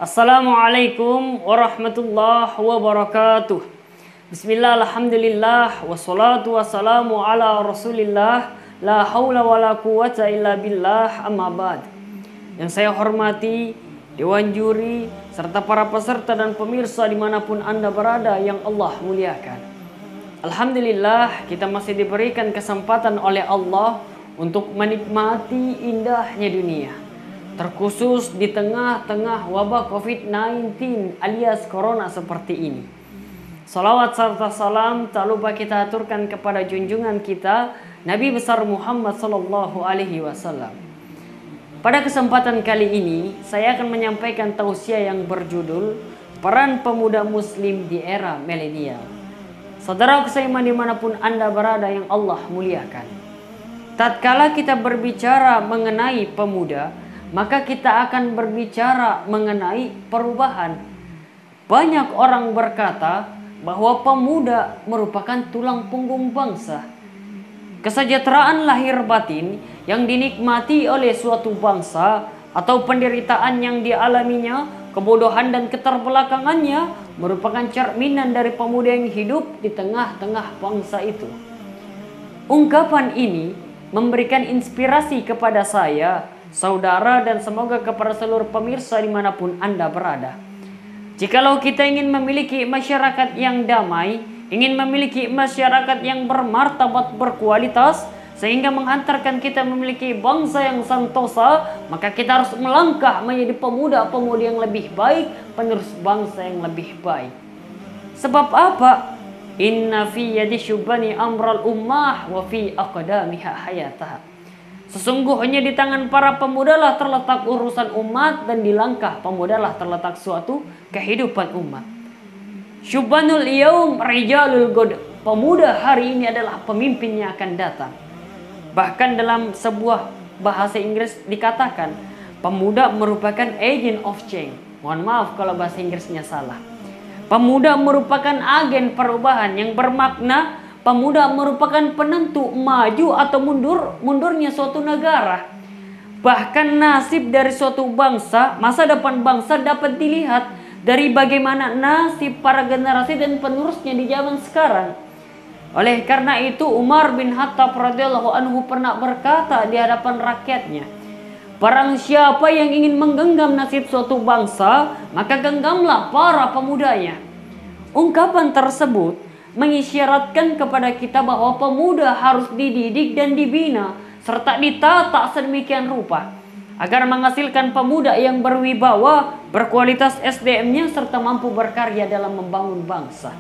Assalamualaikum warahmatullahi wabarakatuh. Bismillah, alhamdulillah, wassalatu wassalamu ala rasulillah, la hawla wa la quwata illa billah, amma ba'd. Yang saya hormati Dewan Juri serta para peserta dan pemirsa dimanapun Anda berada yang Allah muliakan. Alhamdulillah, kita masih diberikan kesempatan oleh Allah untuk menikmati indahnya dunia, terkhusus di tengah-tengah wabah COVID-19 alias Corona seperti ini. Salawat serta salam tak lupa kita aturkan kepada junjungan kita Nabi besar Muhammad sallallahu alaihi wasallam. Pada kesempatan kali ini saya akan menyampaikan tausiah yang berjudul Peran Pemuda Muslim di Era Milenial. Saudara seiman dimanapun Anda berada yang Allah muliakan, tatkala kita berbicara mengenai pemuda, maka kita akan berbicara mengenai perubahan. Banyak orang berkata bahwa pemuda merupakan tulang punggung bangsa. Kesejahteraan lahir batin yang dinikmati oleh suatu bangsa atau penderitaan yang dialaminya, kebodohan dan keterbelakangannya merupakan cerminan dari pemuda yang hidup di tengah-tengah bangsa itu. Ungkapan ini memberikan inspirasi kepada saya, saudara, dan semoga kepada seluruh pemirsa dimanapun Anda berada. Jikalau kita ingin memiliki masyarakat yang damai, ingin memiliki masyarakat yang bermartabat, berkualitas, sehingga menghantarkan kita memiliki bangsa yang santosa, maka kita harus melangkah menjadi pemuda-pemudi yang lebih baik, penerus bangsa yang lebih baik. Sebab apa? Inna fi yadi syubani amral ummah wa fi aqdamiha hayataha. Sesungguhnya di tangan para pemuda lah terletak urusan umat, dan di langkah pemuda lah terletak suatu kehidupan umat. Syubanul yaum rijalul god. Pemuda hari ini adalah pemimpin yang akan datang. Bahkan dalam sebuah bahasa Inggris dikatakan pemuda merupakan agent of change. Mohon maaf kalau bahasa Inggrisnya salah. Pemuda merupakan agen perubahan, yang bermakna pemuda merupakan penentu maju atau mundurnya suatu negara. Bahkan nasib dari suatu bangsa, masa depan bangsa dapat dilihat dari bagaimana nasib para generasi dan penerusnya di zaman sekarang. Oleh karena itu Umar bin Khattab radhiyallahu anhu pernah berkata di hadapan rakyatnya, barang siapa yang ingin menggenggam nasib suatu bangsa, maka genggamlah para pemudanya. Ungkapan tersebut mengisyaratkan kepada kita bahwa pemuda harus dididik dan dibina serta ditata sedemikian rupa agar menghasilkan pemuda yang berwibawa, berkualitas SDM-nya, serta mampu berkarya dalam membangun bangsa.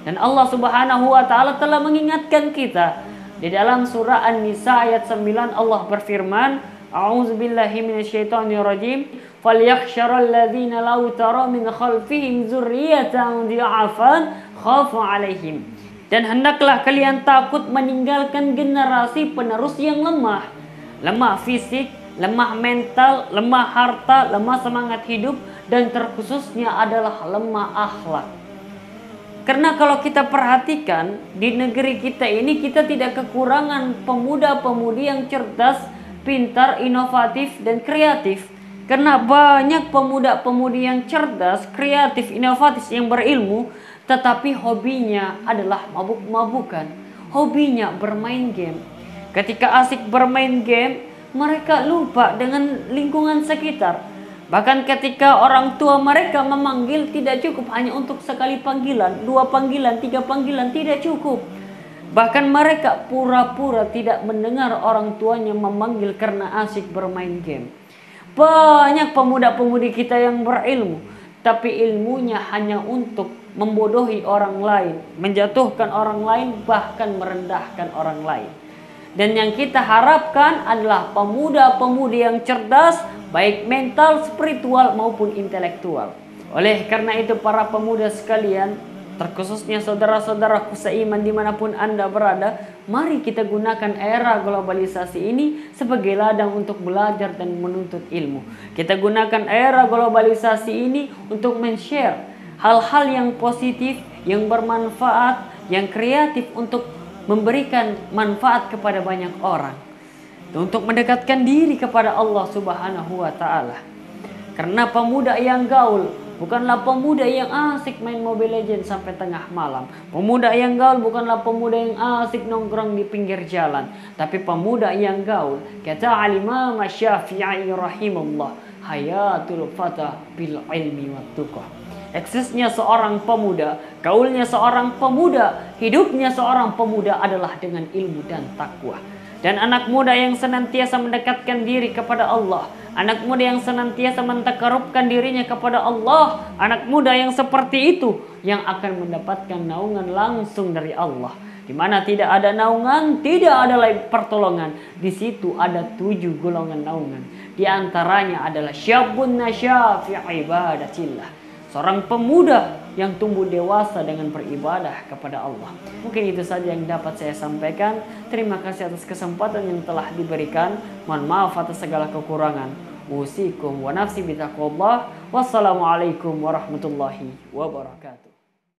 Dan Allah Subhanahu wa taala telah mengingatkan kita di dalam surah An-Nisa ayat 9. Allah berfirman, A'udzubillahi minasyaitonirrajim, falyakhsharul ladzina law tara min khalfihim dzurriyyatan dhi'afan khafu 'alaihim. Dan hendaklah kalian takut meninggalkan generasi penerus yang lemah fisik, lemah mental, lemah harta, lemah semangat hidup, dan terkhususnya adalah lemah akhlak. Karena kalau kita perhatikan di negeri kita ini, kita tidak kekurangan pemuda-pemudi yang cerdas, pintar, inovatif, dan kreatif. Karena banyak pemuda-pemudi yang cerdas, kreatif, inovatif, yang berilmu, tetapi hobinya adalah mabuk-mabukan. Hobinya bermain game. Ketika asik bermain game, mereka lupa dengan lingkungan sekitar. Bahkan ketika orang tua mereka memanggil, tidak cukup hanya untuk sekali panggilan, 2 panggilan, 3 panggilan, tidak cukup. Bahkan mereka pura-pura tidak mendengar orang tuanya memanggil karena asyik bermain game. Banyak pemuda-pemudi kita yang berilmu, tapi ilmunya hanya untuk membodohi orang lain, menjatuhkan orang lain, bahkan merendahkan orang lain. Dan yang kita harapkan adalah pemuda-pemudi yang cerdas, baik mental, spiritual maupun intelektual. Oleh karena itu para pemuda sekalian, terkhususnya saudara-saudaraku seiman dimanapun Anda berada, mari kita gunakan era globalisasi ini sebagai ladang untuk belajar dan menuntut ilmu. Kita gunakan era globalisasi ini untuk men-share hal-hal yang positif, yang bermanfaat, yang kreatif, untuk memberikan manfaat kepada banyak orang, untuk mendekatkan diri kepada Allah Subhanahu wa taala. Karena pemuda yang gaul bukanlah pemuda yang asik main Mobile Legends sampai tengah malam. Pemuda yang gaul bukanlah pemuda yang asik nongkrong di pinggir jalan. Tapi pemuda yang gaul, kata Al-Imam Syafi'i rahimahullah, hayatul fata bil ilmi wat tuqah. Eksisnya seorang pemuda, gaulnya seorang pemuda, hidupnya seorang pemuda adalah dengan ilmu dan takwa. Dan anak muda yang senantiasa mendekatkan diri kepada Allah, anak muda yang senantiasa mentakarubkan dirinya kepada Allah, anak muda yang seperti itu yang akan mendapatkan naungan langsung dari Allah. Di mana tidak ada naungan, tidak ada lagi pertolongan. Di situ ada 7 golongan naungan. Di antaranya adalah syabun nasya fi ibadatillah, seorang pemuda yang tumbuh dewasa dengan beribadah kepada Allah. Mungkin itu saja yang dapat saya sampaikan. Terima kasih atas kesempatan yang telah diberikan. Mohon maaf atas segala kekurangan. Usikum wa nafsi bitaqwallah. Wassalamualaikum warahmatullahi wabarakatuh.